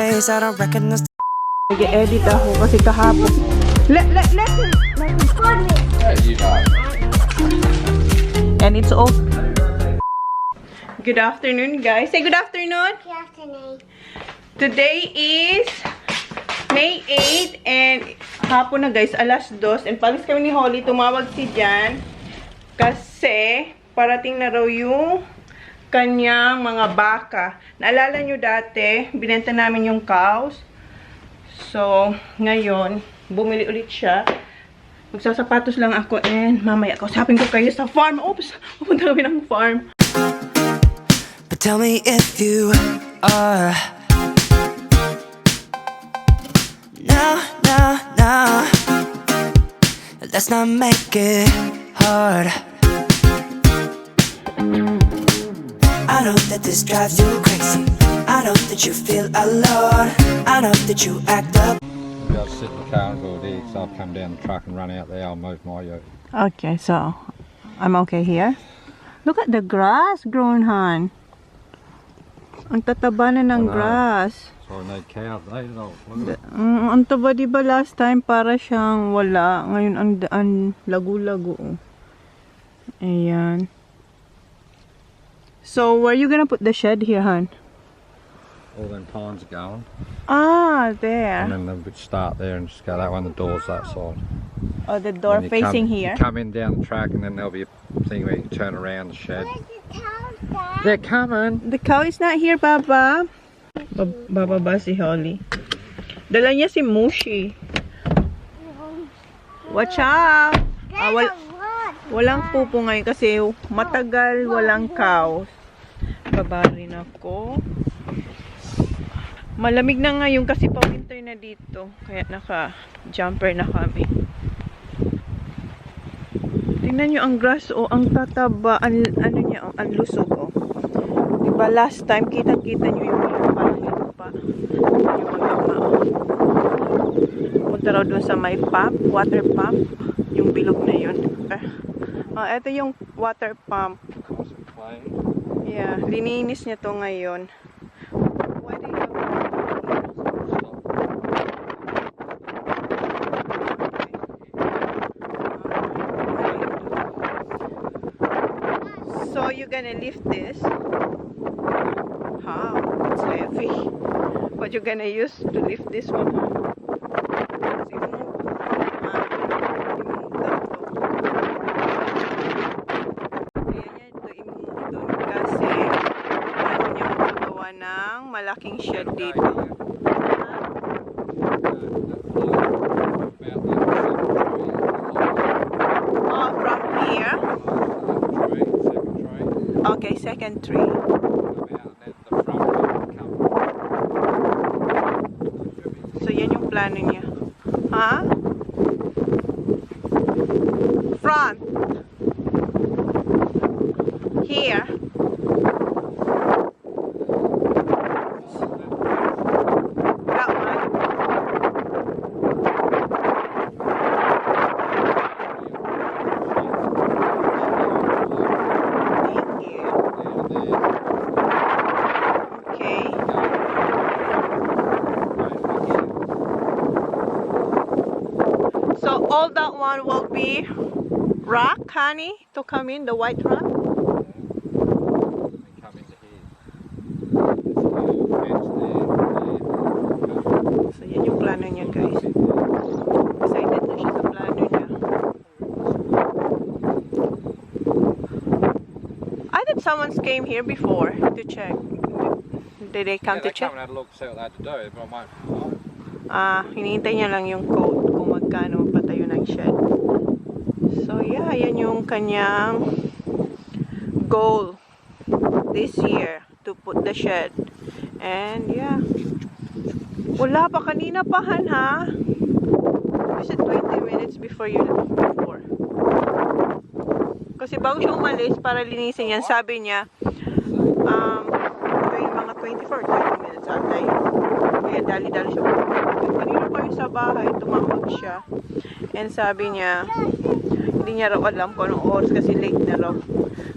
face, I don't recognize. Nag-edit ako kasi kahapon. Let him record me. Yeah, you know. And it's all. Good afternoon, guys. Say good afternoon. Good afternoon. Today is May 8 and hapon na, guys, alas 2. And palis kami ni Holly, tumawag si Jan kasi parating na raw yung kanyang mga baka. Naalala nyo dati, binenta namin yung cows. So, ngayon, bumili ulit siya. Magsasapatos lang ako and mamaya kausapin ko kayo sa farm. Oops! Pupunta kami ng farm. But tell me if you are. No, let's not make it hard. I know that this drives you crazy. I know that you feel alone. I know that you act up. I'll sit in the car and go there, because I'll come down the truck and run out there, I'll move my yoke. Okay, so I'm okay here. Look at the grass growing, hon. Ang tataba na ng grass. So I need cows, they don't look at it. Ang taba, diba last time para siyang wala. Ngayon ang lagu-lago. Ayan. So where are you gonna put the shed here, hon? All them pines are going. Ah, there. And then they'll start there and just go that one, the door's that side. Oh, the door And you facing come, here. You come in down the track and then there'll be a thing where you can turn around the shed. Where's the cows, Dad? They're coming! The cow is not here, Baba. Bababa si Holly. Dala niya si Mushi. Watch out! Walang pupo ngayon kasi matagal walang cows. Baba rin ako. Malamig na ngayon kasi pa-winter na dito. Kaya naka-jumper na kami. Tingnan nyo ang grass, ang tataba, ano niya, ang lusog, Diba last time, kita-kita nyo yung parang ito pa. Yung magkama, Punta raw dun sa may pump, water pump. Yung bilog na yun. Ito yung water pump. Yeah, lininis niya to ngayon. So you're gonna lift this. How? It's heavy. What you're gonna use to lift this one? Kasi ano niya magagawa ng malaking shed dito. Oh, from here. Okay, second tree. So, yan yung plano niya. Ha? Front. Here. That one. All that one will be rock, honey, to come in, the white rock. So, yan yung plano niya, guys. Excited na siya sa plano niya. I thought someone came here before to check. Did they come to check? Come and have a look, see what they had to do, but I won't. Hinihintay niya lang yung code kung magkano patayo ng shed. So yeah, yan yung kanyang goal this year, to put the shed. And yeah, wala pa kanina pa, Han, ha? You said 20 minutes before you left. Kasi bago siya umalis para linisin yan, sabi niya mga 20 minutes atay. Kaya dali-dali siya. Kanina pa yung sa bahay, tumawag siya. And sabi niya, hindi niya raw alam kung anong oras kasi late na raw.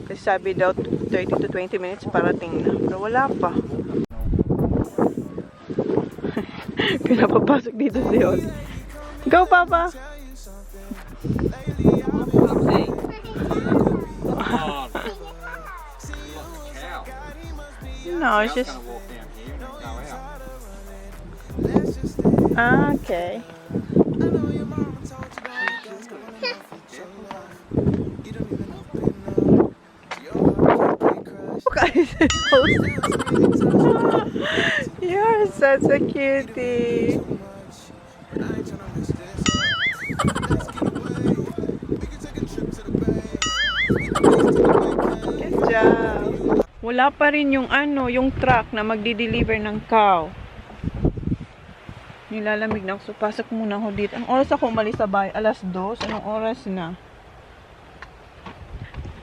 Kasi sabi daw 30 to 20 minutes parating na. Pero wala pa. Kaya papasok dito si Oli. Go, Papa! No, it's just... Ah, okay. You're such a cutie. Good job. Wala pa rin yung yung truck na magdi-deliver ng cow. Nilalamig na ako. So, pasok muna ako dito. Ang oras ako umalis sa bahay, 2:00. Anong oras na?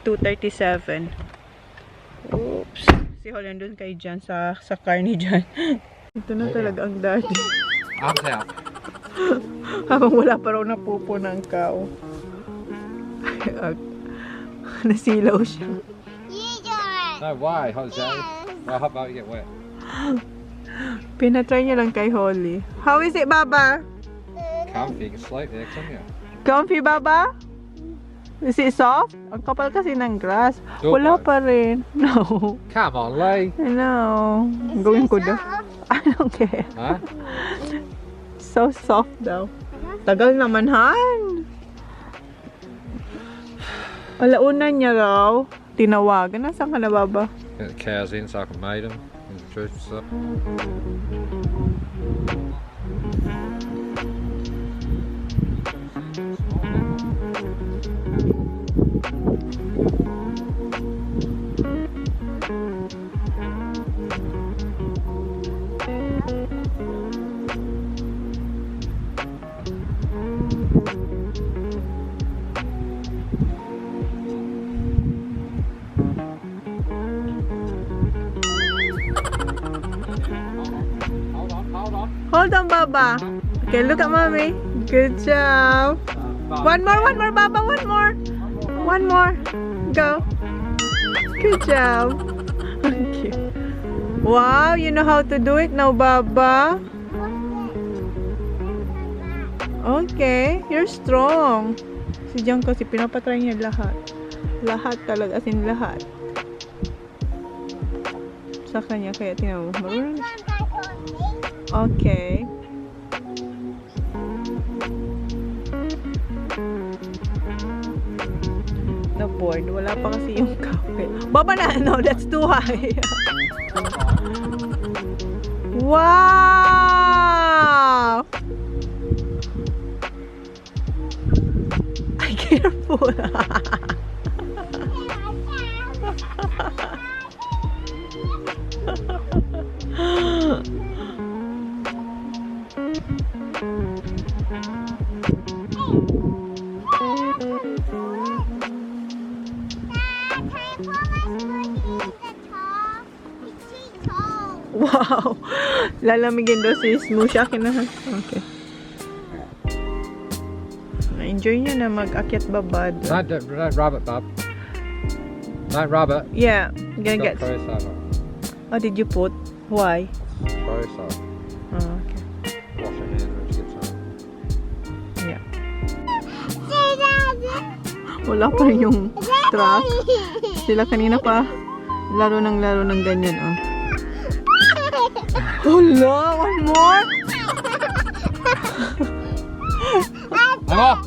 2:37. Oops. Si Holland doon kay Jan sa car ni Jan. Ito na talaga ang daddy. Arms out. Habang wala pa raw na pupo ng cow. Nasilaw siya. No way, Jose. Well, how about you get wet? Pinatry niya lang kay Holly. How is it, Baba? Comfy, you can sleep there, couldn't you? Comfy, Baba? Is it soft? Ang kapal kasi ng grass. Don't Wala worry. pa rin. No. Come on, Lee. I know. Gawin ko daw. I don't care. Huh? So soft daw. Tagal naman, Han. Alaunan niya raw. Tinawagan. Nasaan ka na, Baba? Get the cows in so I can mate them. In the truth, so. Hold on, Baba. Okay, look at Mommy. Good job. One more, Baba. One more. One more. Go. Good job. Okay. Wow, you know how to do it now, Baba. Okay, you're strong. Si Jan kasi pinapatry niya lahat. Lahat talaga, as in lahat. Sa kanya, kaya tinaw. Marunong. Okay. The board. Wala pa kasi yung kape. Baba na! No, that's too high. Wow! Ay, careful. Wow! Lalamigin daw si Smoosh. Akin na. Okay. Na-enjoy niya na mag-akyat babad. Don't rub it, bub. Don't rub it. Yeah. I'm gonna get... Throw some. Oh, did you put? Why? Throw some. Oh, okay. Wash your hands when you get some. Yeah. Wala pa rin yung truck. Sila kanina pa laro ng ganyan, oh. Hala, one more? Go!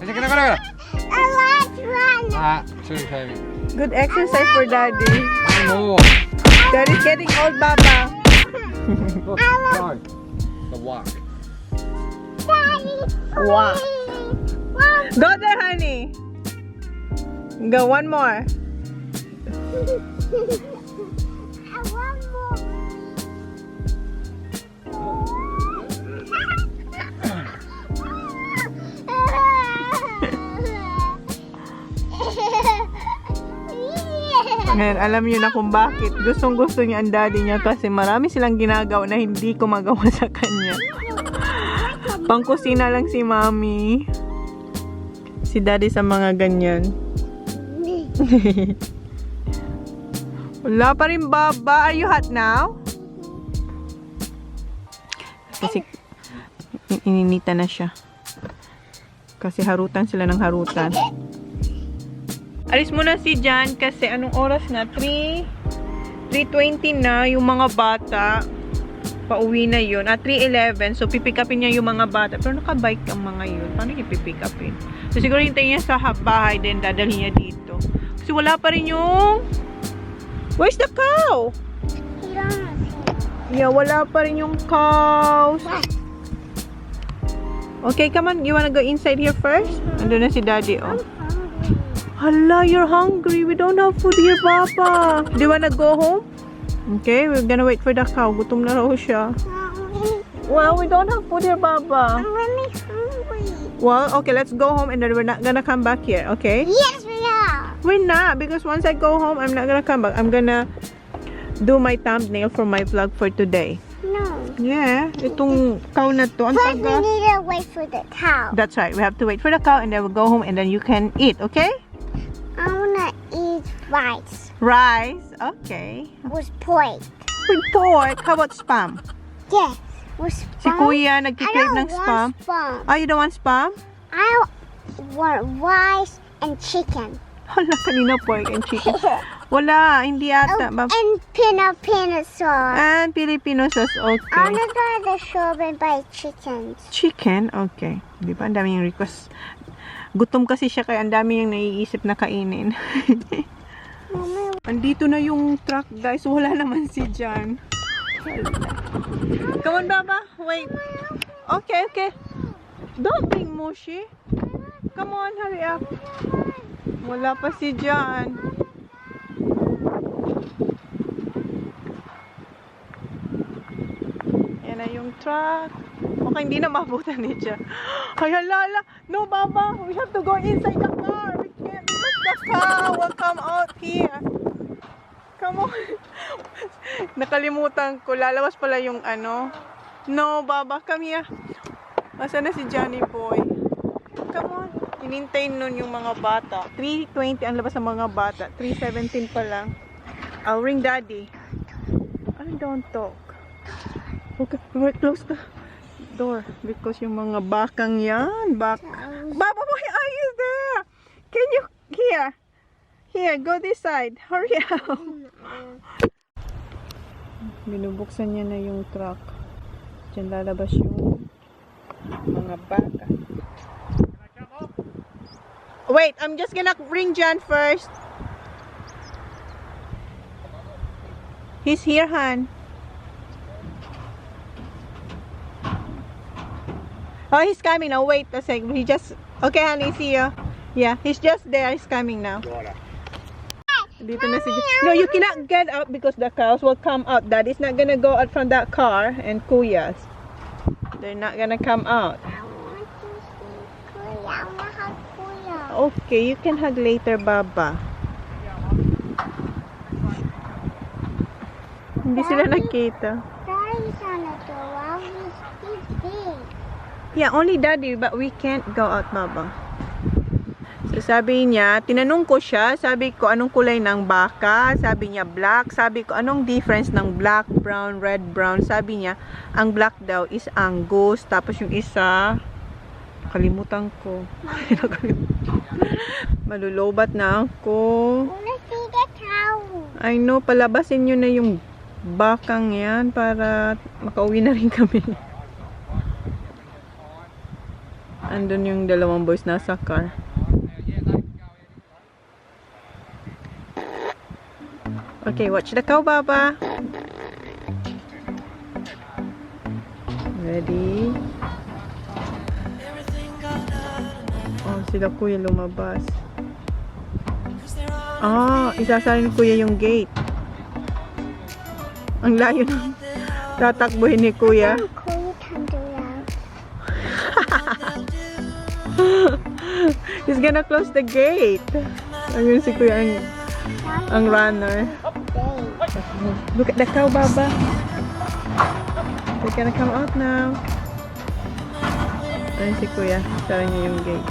Too heavy. Good exercise for Daddy. One more. Daddy's getting old, Baba. Look, go. The walk. Wow. Go there, honey. Go, one more. Ngayon, alam niyo na kung bakit. Gustong-gusto niya ang daddy niya kasi marami silang ginagawa na hindi ko magawa sa kanya. Pangkusina lang si Mommy. Si daddy sa mga ganyan. Wala pa rin, Baba. Are you hot now? Ininita na siya. Kasi harutan sila ng harutan. Alis muna si Jan kasi anong oras na? 3:20 na yung mga bata. Pauwi na yun. 3:11. So, pipick upin niya yung mga bata. Pero nakabike ang mga yun. Paano niya pipick upin? So, siguro hintayin niya sa bahay din. Dadalhin niya dito. Kasi wala pa rin yung... Where's the cow? Yeah, wala pa rin yung cows. Okay, come on. You wanna go inside here first? Andun na si Daddy, oh. Hala, you're hungry. We don't have food here, Papa. Do you wanna go home? Okay, we're gonna wait for the cow. Gutom na raw siya. Well, we don't have food here, Papa. I'm really hungry. Well, okay, let's go home and then we're not gonna come back here, okay? Yes, we are. We're not, because once I go home, I'm not gonna come back. I'm gonna do my thumbnail for my vlog for today. No. Yeah, itong cow na to. Ang But we taga. need to wait for the cow. That's right. We have to wait for the cow and then we'll go home and then you can eat, okay? I wanna eat rice Rice. Okay. with pork. With pork. How about spam? Yes, with Si spam. Kuya I nagkikrave don't ng spam. want spam. Oh, you don't want spam? I want rice and chicken. Hala, kanina pork and chicken. Wala, hindi ata. And peanut sauce. And Filipino sauce, I okay. wanna try the strawberry by chickens. Chicken, okay. Di ba? Ang dami yung request. Gutom kasi siya kaya ang dami yung naiisip na kainin. Mommy, Andito na yung truck, guys. Wala naman si Jan. Come on, Baba. Wait. Okay, okay. Don't be mushy. Come on, hurry up. Wala pa si Jan. Yan na yung truck. Okay, hindi na mabutan ni Jan. Ay, halala. No, Baba. We have to go inside the car. We can't because the car will come out here. Come on. Nakalimutan ko. Lalawas pala yung ano. No, Baba. Come here. Asan na si Johnny Boy? Come on. Inintay nun yung mga bata. 3:20 ang labas ng mga bata. 3:17 pa lang. I'll ring Daddy. I don't talk. Okay, we're close the door. Because yung mga bakang yan. Baba, why are you there? Can you... Here, go this side. Hurry up. Binubuksan niya na yung truck. Diyan lalabas yung mga baka. Wait, I'm just gonna ring John first. He's here, Han. Oh, he's coming now. Wait a sec. He just... Okay, honey, see you. Yeah, he's just there. He's coming now. Dito na si John. No, you cannot get out because the cows will come out. Daddy's not gonna go out from that car and Kuya's. They're not gonna come out. I want to see Kuya. I wanna hug Kuya. Okay, you can hug later, Baba. Hindi sila nakita. Daddy's on the door. Wow, he's big. Yeah, only Daddy, but we can't go out, Baba. So, sabi niya, tinanong ko siya, sabi ko, anong kulay ng baka? Sabi niya, black. Sabi ko, anong difference ng black, brown, red, brown? Sabi niya, ang black daw is Angus. Tapos yung isa, kalimutan ko. Malulobat na ako. I wanna see the cow. I know, palabasin nyo na yung bakang yan para makauwi na rin kami. Andun yung dalawang boys nasa car. Okay, watch the cow, Baba. Ready? Oh, sila Kuya lumabas. Ah, isasalin Kuya yung gate. Ang layo ng tatakbuhin ni Kuya. Kuya can do that. He's gonna close the gate. Ayun si Kuya ang runner. Look at the cow, Baba. They're gonna come out now. Ayun si Kuya. Sara niya yung gate.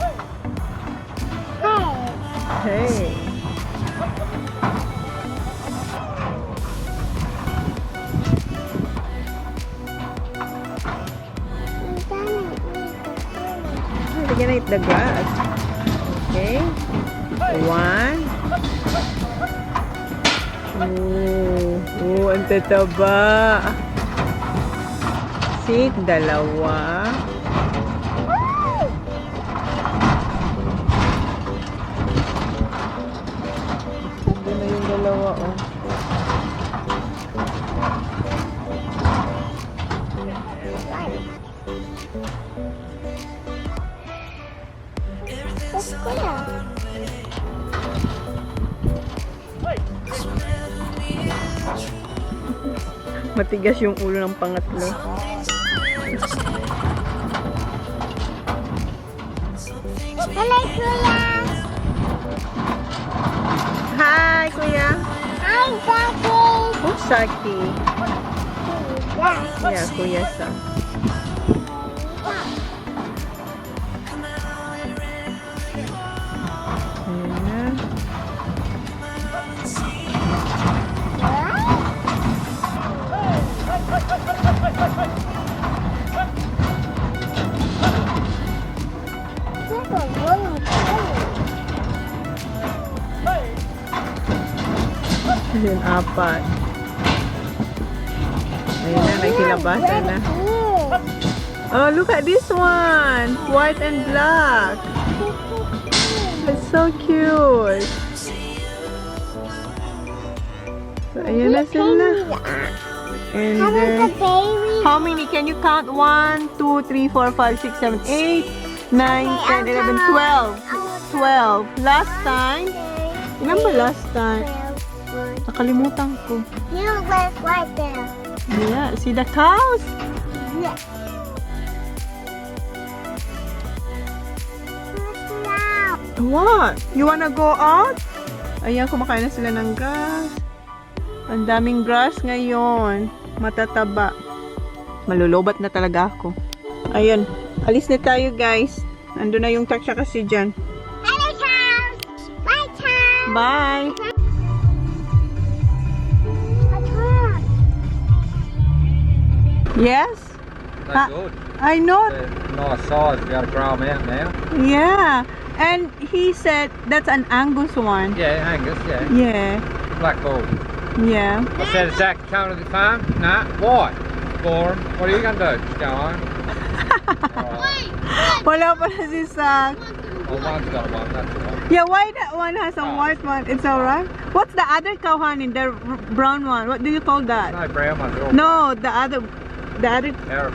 Hey! You're gonna eat the grass. Okay. 1. Oh, ang tataba. Sit, 2. Ito na yung 2, oh. Matigas yung ulo ng pangatlo. Hello, Kuya. Hi, Kuya. Hi, Daddy. Oh, Saki. Yeah, Kuya Sa. Ayan na. Ayan, 4. Ayan na, may kilabasa na. Oh, look at this one! White and black! It's so cute! So, ayan na sila. And then, how many? Can you count? 1, 2, 3, 4, 5, 6, 7, 8, 9, 10, 11, 12. 12. Last time? Ilan ba last time? Nakalimutan ko. You look right there. Yeah, see the cows? Yeah. What? You wanna go out? Ayan, kumakain na sila ng grass. Ang daming grass ngayon. Matataba. Malulobat na talaga ako. Ayun. Alis na tayo, guys. Ando na yung truck siya kasi dyan. Hello, cows. Bye, cows. Bye! Yes? They're good. I know. They're nice size. You got to grow them out now. Yeah. And he said that's an Angus one. Yeah, Angus, yeah. Yeah. Black bull. Yeah. I said, is Zach coming to the farm? Nah. Why? For him. What are you going to do? Just go home? Alright. Wala pa na si Sak. Well, one's got one, that's all right. Yeah, why that one has a white one? It's alright. What's the other cow, honey? The brown one. What do you call that? No, brown ones are all No, the other. Hereford.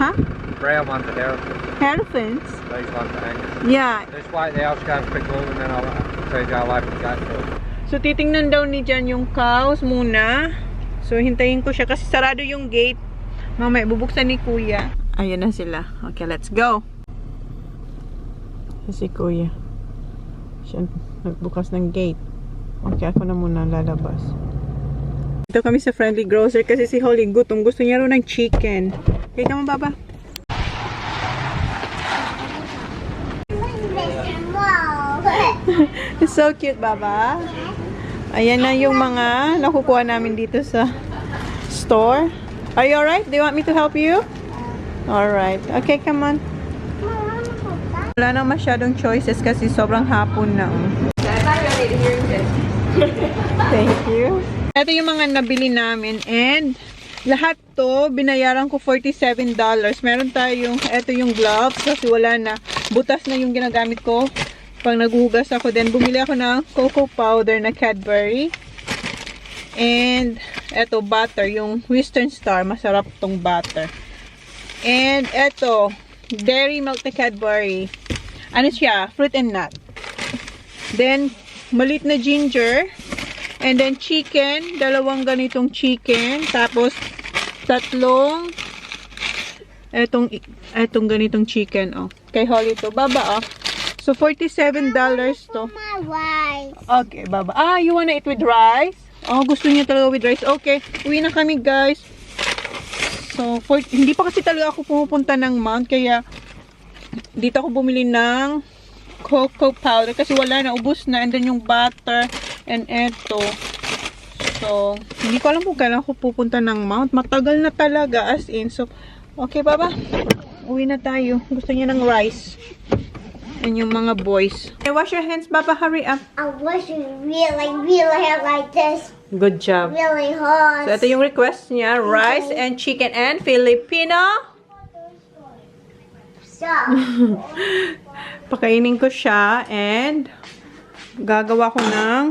Huh? Brown ones are Hereford. Elephants. These ones are Angus. Yeah. Just wait there, I'll just go and quick look and then I'll so you go away from the gate for it. So, titingnan daw ni Jan yung cows muna. So, hintayin ko siya kasi sarado yung gate. Mamaya, bubuksan ni Kuya. Ayan na sila. Okay, let's go. Si Kuya. Siya nagbukas ng gate. Okay, ako na muna lalabas. Dito kami sa Friendly Grocer kasi si Holly gutom. Gusto niya raw ng chicken. Okay, come on, Baba. It's so cute, Baba. Ayan na yung mga nakukuha namin dito sa store. Are you alright? Do you want me to help you? Alright. Okay, come on. Wala nang masyadong choices kasi sobrang hapon na. Thank you. Ito yung mga nabili namin and lahat to binayaran ko $47. Meron tayong, ito yung gloves kasi wala na. Butas na yung ginagamit ko pag naghuhugas ako. Then bumili ako ng cocoa powder na Cadbury. And eto butter, yung Western Star. Masarap tong butter. And eto, dairy milk na Cadbury. Ano siya? Fruit and nut. Then, malit na ginger. And then, chicken. 2 ganitong chicken. Tapos, 3 etong ganitong chicken. Oh. Kay Holly to. Baba, oh. So, $47 to. My rice. Okay, Baba. Ah, you wanna eat with rice? Oh, gusto niya talaga with rice. Okay, uwi na kami, guys. So, hindi pa kasi talaga ako pumupunta ng Mount. Kaya, dito ako bumili ng cocoa powder. Kasi wala na, ubos na. And then yung butter. And eto. So, hindi ko alam kung kailan ako pupunta ng Mount. Matagal na talaga, as in. So, okay, Baba. Uwi na tayo. Gusto niya ng rice. And yung mga boys. Okay, wash your hands, Baba. Hurry up. I wash it really hard like this. Good job. Really hard. So, ito yung request niya. Rice and chicken and Filipino. So, Pakainin ko siya and gagawa ko ng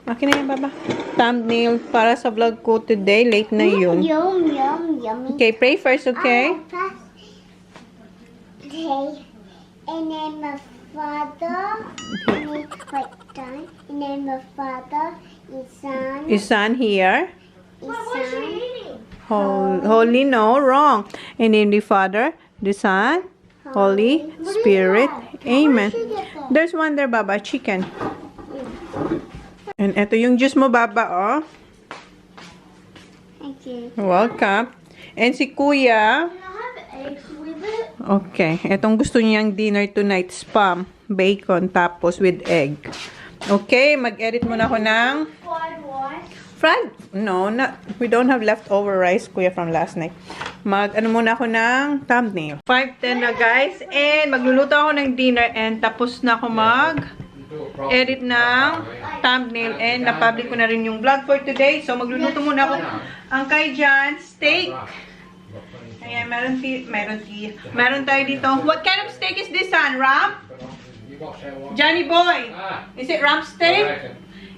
akin na yan, Baba. Thumbnail para sa vlog ko today. Late na yun. yum, yummy. Okay, pray first, okay? Okay. In the name of Father, in the name of Father, His Son, Is son here? His Son, Holy, no, wrong. In the name of the Father, the Son, Holy Spirit. Amen. There's one there, Baba. Chicken. And ito yung juice mo, Baba, oh. Thank you. Welcome. And si Kuya. Okay. Etong gusto niyang dinner tonight, spam, bacon, tapos with egg. Okay, mag-edit muna ako ng fried. No, we don't have leftover rice, Kuya, from last night. Ano muna ako ng thumbnail. 5:10 na, guys. And magluluto ako ng dinner and tapos na ako edit ng thumbnail and na-public ko na rin yung vlog for today. So, magluluto muna ako. Ang kay Jan, steak. Ayan, meron tayo dito. What kind of steak is this, son? Ram? Johnny boy. Is it ram steak?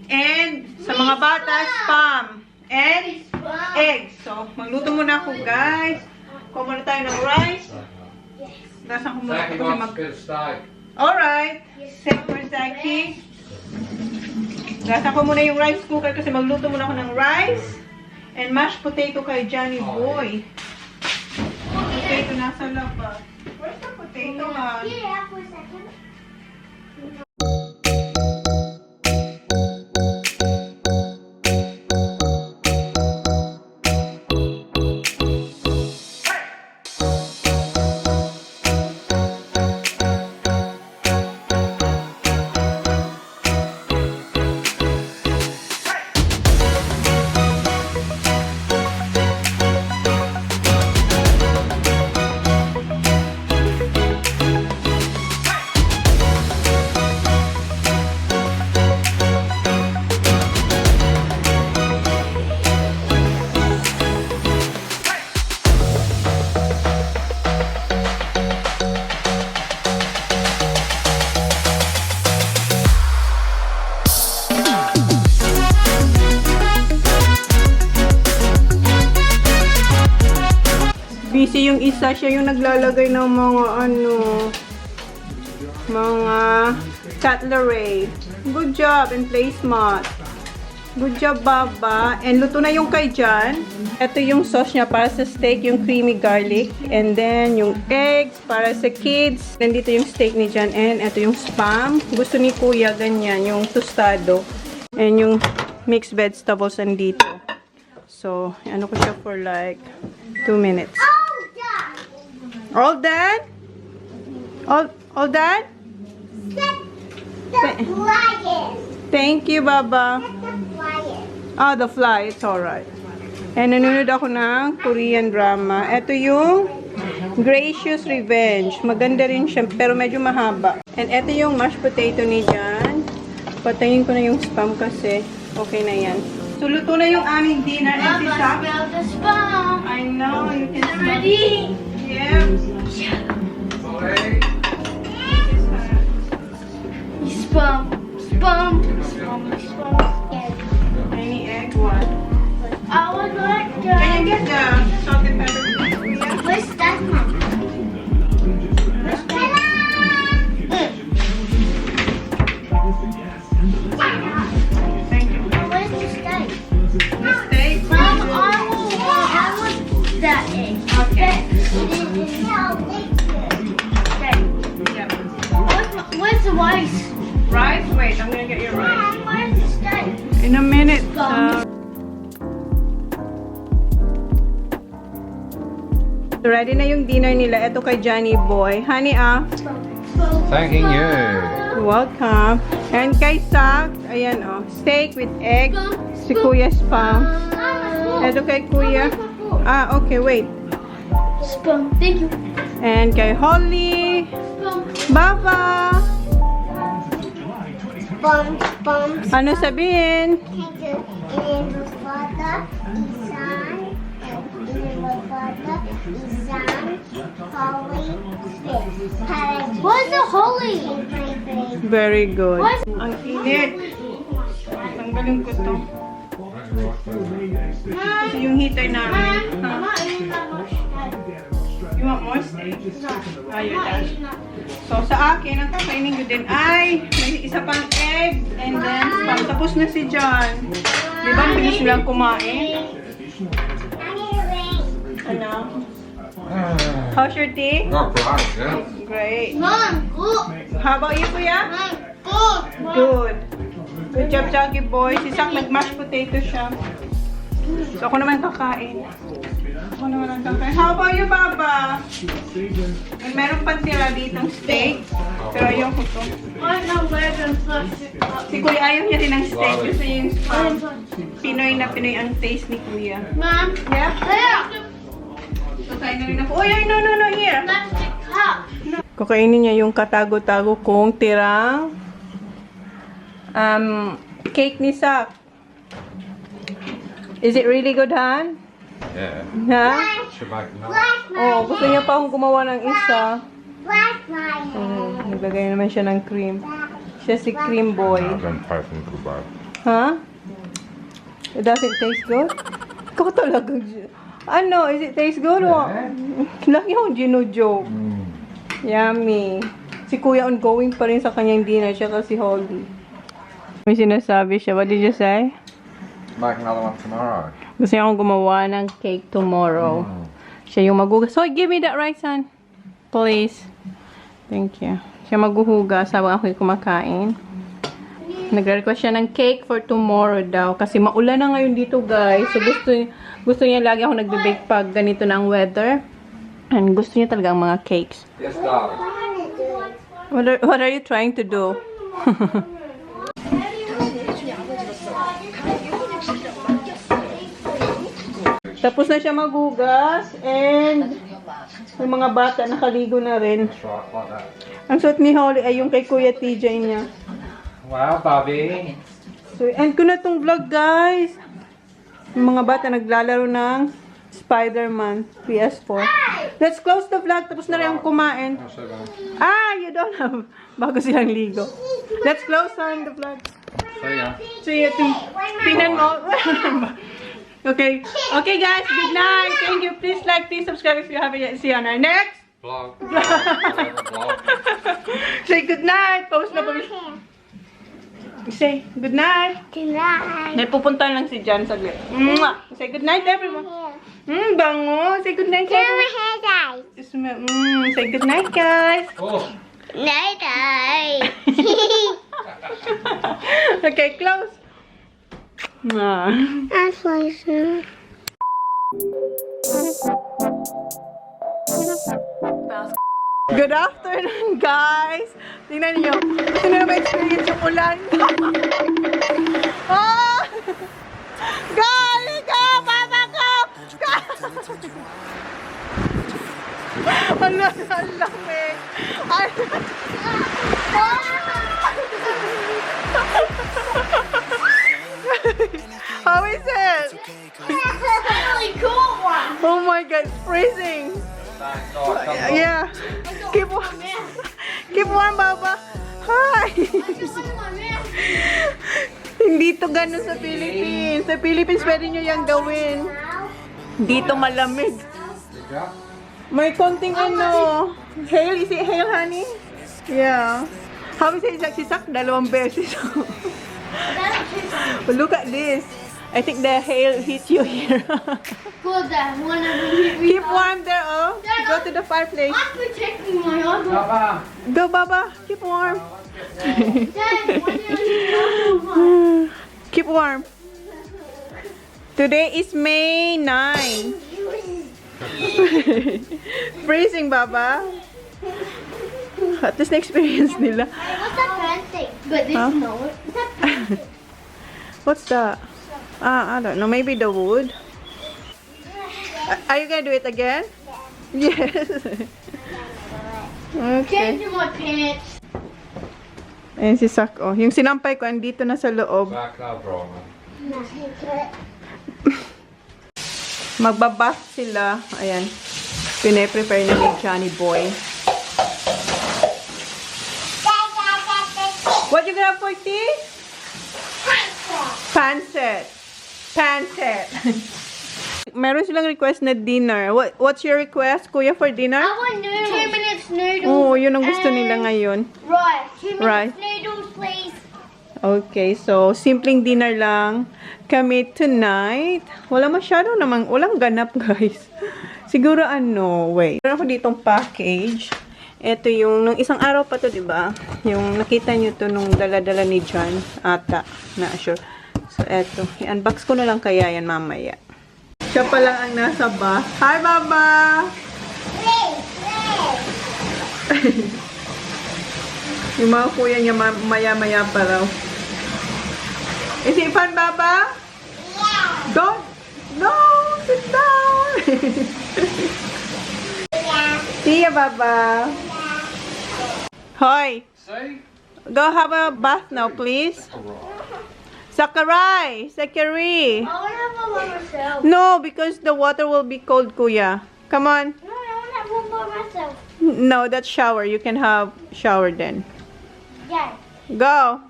And sa mga bata, spam. And eggs. So, magluto muna ako, guys. Kuha muna tayo ng rice. Gasan ko muna kasi Alright. Set for Zaki. Gasan ko muna yung rice cooker kasi magluto muna ako ng rice. And mashed potato kay Johnny boy. Potato nasa labas. Where's the potato, man? Yeah, for a second. Busy yung isa, siya yung naglalagay ng mga cutlery. Good job and placemat. Good job, Baba. And luto na yung kay Jan. Ito yung sauce niya para sa steak, yung creamy garlic. And then yung eggs para sa kids. Nandito yung steak ni Jan. And ito yung spam. Gusto ni Kuya ganyan, yung tostado. And yung mixed vegetables nandito. So, ano ko siya for like 2 minutes. All done? All done? The flyers. Thank you, Baba. The flyers. Ah, the fly. It's alright. And nanonood ako ng Korean drama. Ito yung Gracious Revenge. Maganda rin siya, pero medyo mahaba. And ito yung mashed potato ni Jan. Patayin ko na yung spam kasi okay na yan. So, luto na yung aming dinner. And si Sak. the spam. I know, you can smell. Ready? Yeah. Spam. Spam. Any egg, what? I would like Can you get the salt and pepper? Where's that one? Thank you. Where's the steak? The steak? Mom, I want that egg. Okay. Yeah. Where's the rice? Rice? Wait, I'm gonna get your rice. Where's the steak? In a minute. So, ready na yung dinner nila. Ito kay Johnny Boy. Honey, Thanking you. welcome. And kay Sak, ayan steak with egg. Si Kuya spam. Ito kay Kuya. Ah, okay, wait. Spoon. Thank you. And kay Holly. Baba. Spoon. Spoon. Ano sabihin? Thank you. In the name of Father, Son, and in the name of Father, Son, Holy Spirit. What's the holy? Very good. What? Ang init. Tanggalin ko to. Ito yung heater namin. You want more steak? Ayun. So, sa akin, ang kakainin ko din ay may isa pang egg and then spam. Tapos na si John. Di ba, bilis lang kumain? Ano? How's your tea? Not right, yeah. Great. Mom, cook. How about you, kuya? Mom, cook. Good. Good job, Jackie boy. Si Sak nag-mashed potato siya. So, ako naman kakain. Ako naman ang kakain. How about you, Baba? And meron pa tira ditong steak. Pero ayaw ko to. Si Kuya ayaw niya din ng steak. Gusto niya yung Pinoy na Pinoy ang taste ni Kuya. Mom, Yeah? here. So, kain na rin ako. Oh, no, here. Plastic cup. Kakainin niya yung katago-tago kong tirang cake ni Sak. Is it really good, Han? Yeah. Ha? Should make another. Black Oh, gusto niya pa akong gumawa ng isa. Black lion. Naglagay naman siya ng cream. Siya si cream boy. Don't pay for the bag. Huh? It doesn't taste good? Ikaw talaga. Ano? Is it taste good? Yeah. Lagi akong gino-joke. Yummy. Si Kuya ongoing pa rin sa kanyang dinner, siya kasi Holly. May sinasabi siya. What did you say? Make another one tomorrow. Gusto niya akong gumawa ng cake tomorrow. Siya yung maghugas. So, give me that rice, son. Please. Thank you. Siya maghuhugas habang ako'y kumakain. Nag-request siya ng cake for tomorrow daw. Kasi maulan na ngayon dito, guys. So, gusto niya lagi ako nagbe-bake pag ganito na ang weather. And gusto niya talaga ang mga cakes. Yes, darling. What are you trying to do? Tapos na siya maghugas and yung mga bata nakaligo na rin. That's right, like that. Ang suot ni Holly ay yung kay Kuya TJ niya. Wow, Bobby. So, end ko na tong vlog, guys. Yung mga bata naglalaro ng Spider-Man PS4. Let's close the vlog. Tapos na rin ang kumain. I'll show you. You don't have bago silang ligo. Let's close on the vlog. See ya. See you. Tingnan mo. Okay. Okay, guys. Good night. Thank you. Please like, please subscribe if you haven't yet. See you on our next Vlog. Vlog. Say good night. Post na po. Say good night. Good night. May pupuntahan lang si Jan saglit. Mwah! Say good night, everyone. Bango. Say good night, everyone. Say good night, guys. Oh. Night, night. Okay, close. Mwah. That's why, sir. Good afternoon, guys. Tingnan niyo. Gusto niyo ma-experience yung ulan. Oh! Gali ka! Papa ko! Ang lamig. How is it? That's a really cool one. Oh my God, it's freezing. Yeah. Keep warm. Keep warm, Baba. Hi. Hindi to ganun sa Philippines. Sa Philippines, pwede nyo yung gawin. Dito malamig. May konting ano. Hail. Is it hail, honey? Yeah. How is it? Sisak? Dalawang beses. But look at this. I think the hail hit you here. Cool, Dad. Whenever we Keep warm there, oh. Go to the fireplace. I'm protecting my other. Papa. Go, Baba. Keep warm. Dad, when you're Keep warm. Today is May 9. Freezing, Baba. At least na-experience nila. What's that fancy? But this Huh? no. What's that fancy? What's that? I don't know. Maybe the wood. Are you gonna do it again? Yes. Okay. Changing my pants. Ayan si Sak. Oh, yung sinampay ko, andito na sa loob. Back up, bro. Magbabath sila. Ayan. Pine-prepare na ni Johnny Boy. What you gonna have for tea? Pancit. Pancit. Meron silang request na dinner. What's your request, Kuya, for dinner? I want noodles. 2 minutes noodles. Oh, yun ang gusto nila ngayon. Right. 2 minutes Right. noodles, please. Okay, so simpleng dinner lang kami tonight. Wala masyado namang, walang ganap, guys. Siguro wait. Meron ako ditong package. Ito yung, nung isang araw pa to, diba? Yung nakita nyo to nung dala-dala ni John ata. Na sure. So, eto. I-unbox ko na lang kaya yan mamaya. Siya pa lang ang nasa bath. Hi, Baba! Yung mga kuya niya maya-maya pa raw. Is it fun, Baba? Yeah. Don't! No! Sit down! See ya, Baba! Hoy! See? Go have a bath now, please. Sakurai! Sakari! I want to have one by myself. No, because the water will be cold, Kuya. Come on. No, I want to have one by myself. No, that's shower. You can have shower then. Yeah. Go!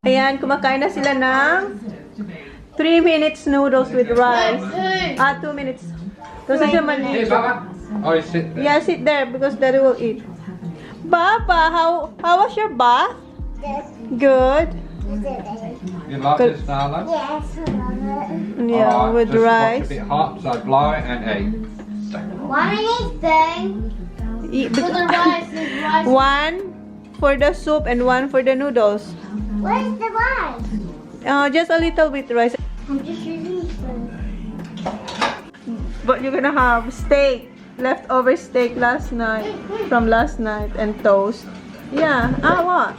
Ayan, kumakain na sila ng 3 minutes noodles with rice. 2 minutes. Kasi siya Here, mali. Baba. Oh, you sit there. Yeah, sit there because Daddy will eat. Baba, how was your bath? This. Good. You like Good. this, darling? Yes, I love it. Yeah, Alright, with just watch rice. a bit hot, so blow and eat. One anything. Eat For the rice, is rice. one for the soup and one for the noodles. Where's the rice? Just a little bit rice. I'm just using spoon. But you're gonna have steak, leftover steak from last night, and toast. Yeah. What?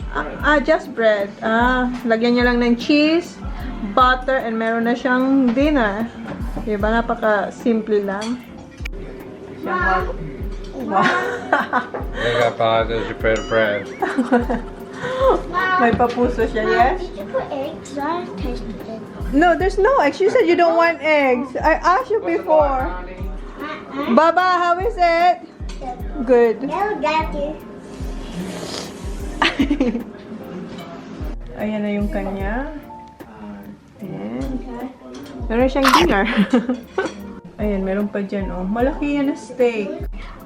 Just bread. Lagyan niya lang ng cheese, butter, and meron na siyang dinner. Diba? Napaka-simple lang. Wow. There you go, Baba. There's your bit of bread. May papuso siya, yes? Did you put eggs? I tasted it. No, there's no eggs. You said you don't want eggs. I asked you before. Baba, how is it? Good. No, Daddy. Ayan na yung kanya. Ayan. Meron siyang dinner. Ayan, meron pa dyan, oh. Malaki yan na steak.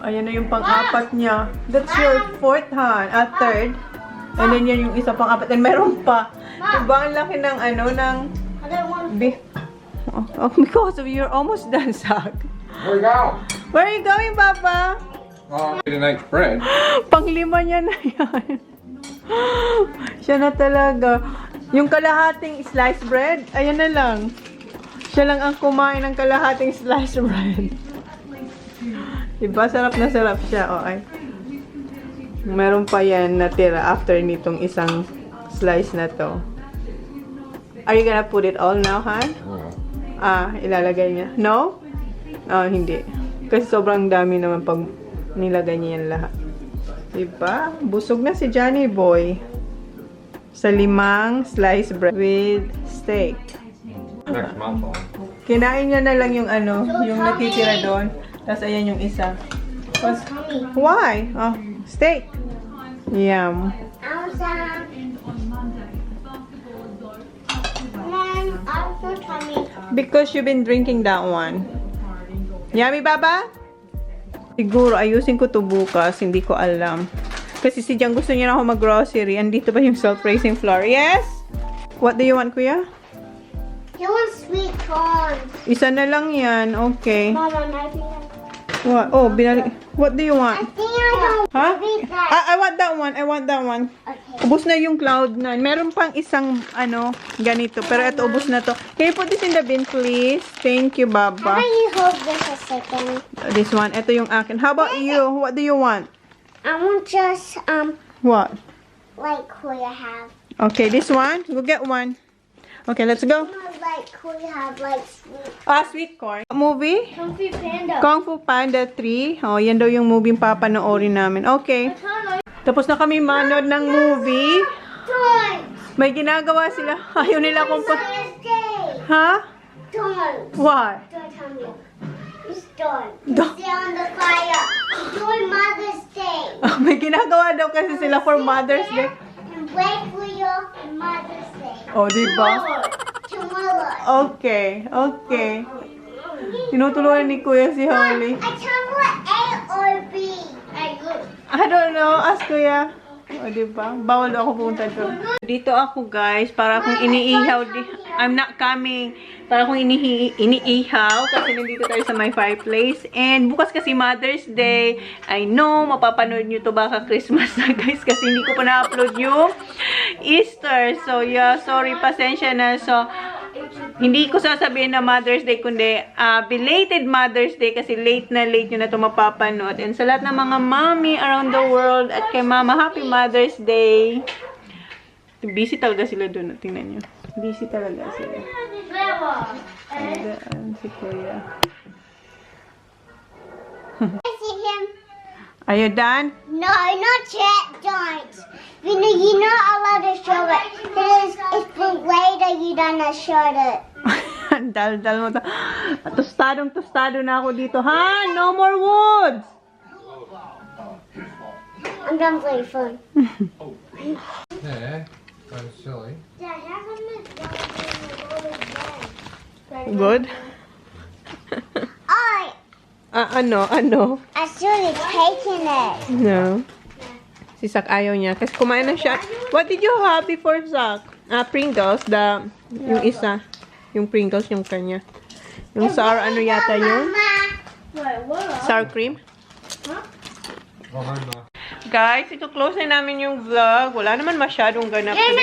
Ayan na yung pang-apat niya. That's your fourth, third. And then yan yung isa pang-apat. And meron pa. Diba ang laki ng, I don't want beef. Oh, because of you're almost done, Zach. Where you go? Where are you going, Papa? Oh, you didn't eat bread. Panglima niya na yan. Siya na talaga. Yung kalahating sliced bread, ayan na lang. Siya lang ang kumain ng kalahating sliced bread. Diba? Sarap na sarap siya. Oh, ay. Meron pa yan natira after nitong isang slice na to. Are you gonna put it all now, Han? Ilalagay niya. No? Hindi. Kasi sobrang dami naman pag nilagay niya yan lahat. Diba? Busog na si Johnny Boy. Sa 5 sliced bread with steak. Next month on. Kinain niya na lang yung yung natitira doon. Tapos ayan yung isa. Why? Oh, steak. Yum. Because you've been drinking that one. Yummy, Baba? Siguro, ayusin ko to bukas. Hindi ko alam. Kasi si Jan gusto niya na ako mag-grocery. Andito ba yung self-raising flour? Yes? What do you want, Kuya? You want sweet corn. Isa na lang yan. Okay. Mama, I think What? Oh, binalik. What do you want? I don't Huh? need that. I want that one. I want that one. Okay. Ubus na yung Cloud9. Meron pang isang, ganito. Pero ito, ubus na to. Can you put this in the bin, please? Thank you, How Baba. about you hold this a second? This one. Ito yung akin. How about you? What do you want? I want just, What? like who you have. Okay, this one. Go get one. Okay, let's go. Like we have like sweet Sweet corn. Movie? Kung Fu Panda. Kung Fu Panda 3. Oh, yan daw yung movie papanoorin namin. Okay. Tapos na kami manood ng movie. Don't. May ginagawa sila. Ayaw nila kung pa... Mother's Day. Ha? Don't. What? Don't tell me. It's done. Don't. Stay on the fire. Enjoy Mother's Day. May ginagawa daw kasi sila for Mother's Day. And wait for your Mother's Day. Oh, diba? Tomorrow. Okay. Okay. Tinutulungan ni Kuya si Holly. I tell what A or B. I don't know. Ask Kuya. O, diba? Bawal ako pumunta doon. Dito ako, guys. Para akong iniihaw. I'm not coming. Para akong iniihaw. Kasi nandito tayo sa my fireplace. And bukas kasi Mother's Day. I know, mapapanood nyo to baka Christmas na, guys. Kasi hindi ko pa na-upload yung Easter. So, yeah. Sorry. Pasensya na. So, hindi ko sasabihin na Mother's Day, kundi belated Mother's Day kasi late nyo na ito mapapanood. And sa lahat ng mga mommy around the world at kay Mama, Happy Mother's Day. Busy talaga sila doon. Tingnan nyo. Busy talaga sila. Ayan, si Kuya. I see him. Are you done? No, not yet. Don't. You're not allowed to show it. It's for later you don't show it. Dal-dal mo to. Tostadong-tostado na ako dito. Ha? No more woods! I'm done playing phone. Yeah, kind of silly. Dad, how come this dog Good? Alright, Ano? I should have taken it. No. Si Sak ayaw niya. Kasi kumain na siya. What did you have before, Sak? Pringles. Yung isa. Yung Pringles, yung kanya. Yung sour, ano yata yun? Sour cream? Oh, hi, Ma. Guys, ito close na namin yung vlog. Wala naman masyadong ganap. And,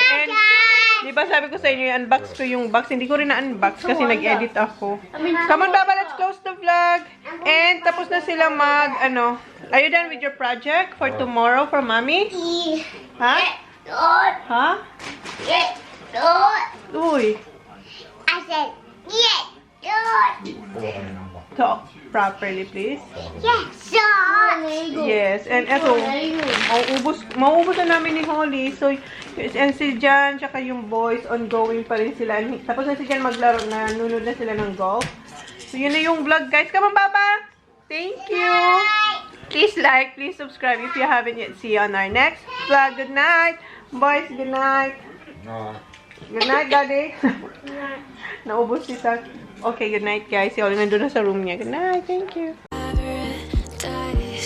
di ba sabi ko sa inyo, unbox ko yung box. Hindi ko rin na-unbox kasi nag-edit ako. Come on, Baba, let's close the vlog. And tapos na sila are you done with your project for tomorrow for Mommy? Ha? Ha? Uy. I said, yes, Lord. Talk properly, please. Yes, Lord. Yes, and eto, mauubos na namin ni Holly. So, and si Jan, tsaka yung boys, ongoing pa rin sila. Tapos na si Jan maglaro na, nunod na sila ng golf. So, yun na yung vlog, guys. Come on, Baba! Thank you! Please like, please subscribe if you haven't yet. See you on our next vlog. Good night! Boys, good night! No. Good night, Daddy! Naubos si Sak. Okay, good night, guys. Si Holly nandun na sa room niya. Good night, thank you!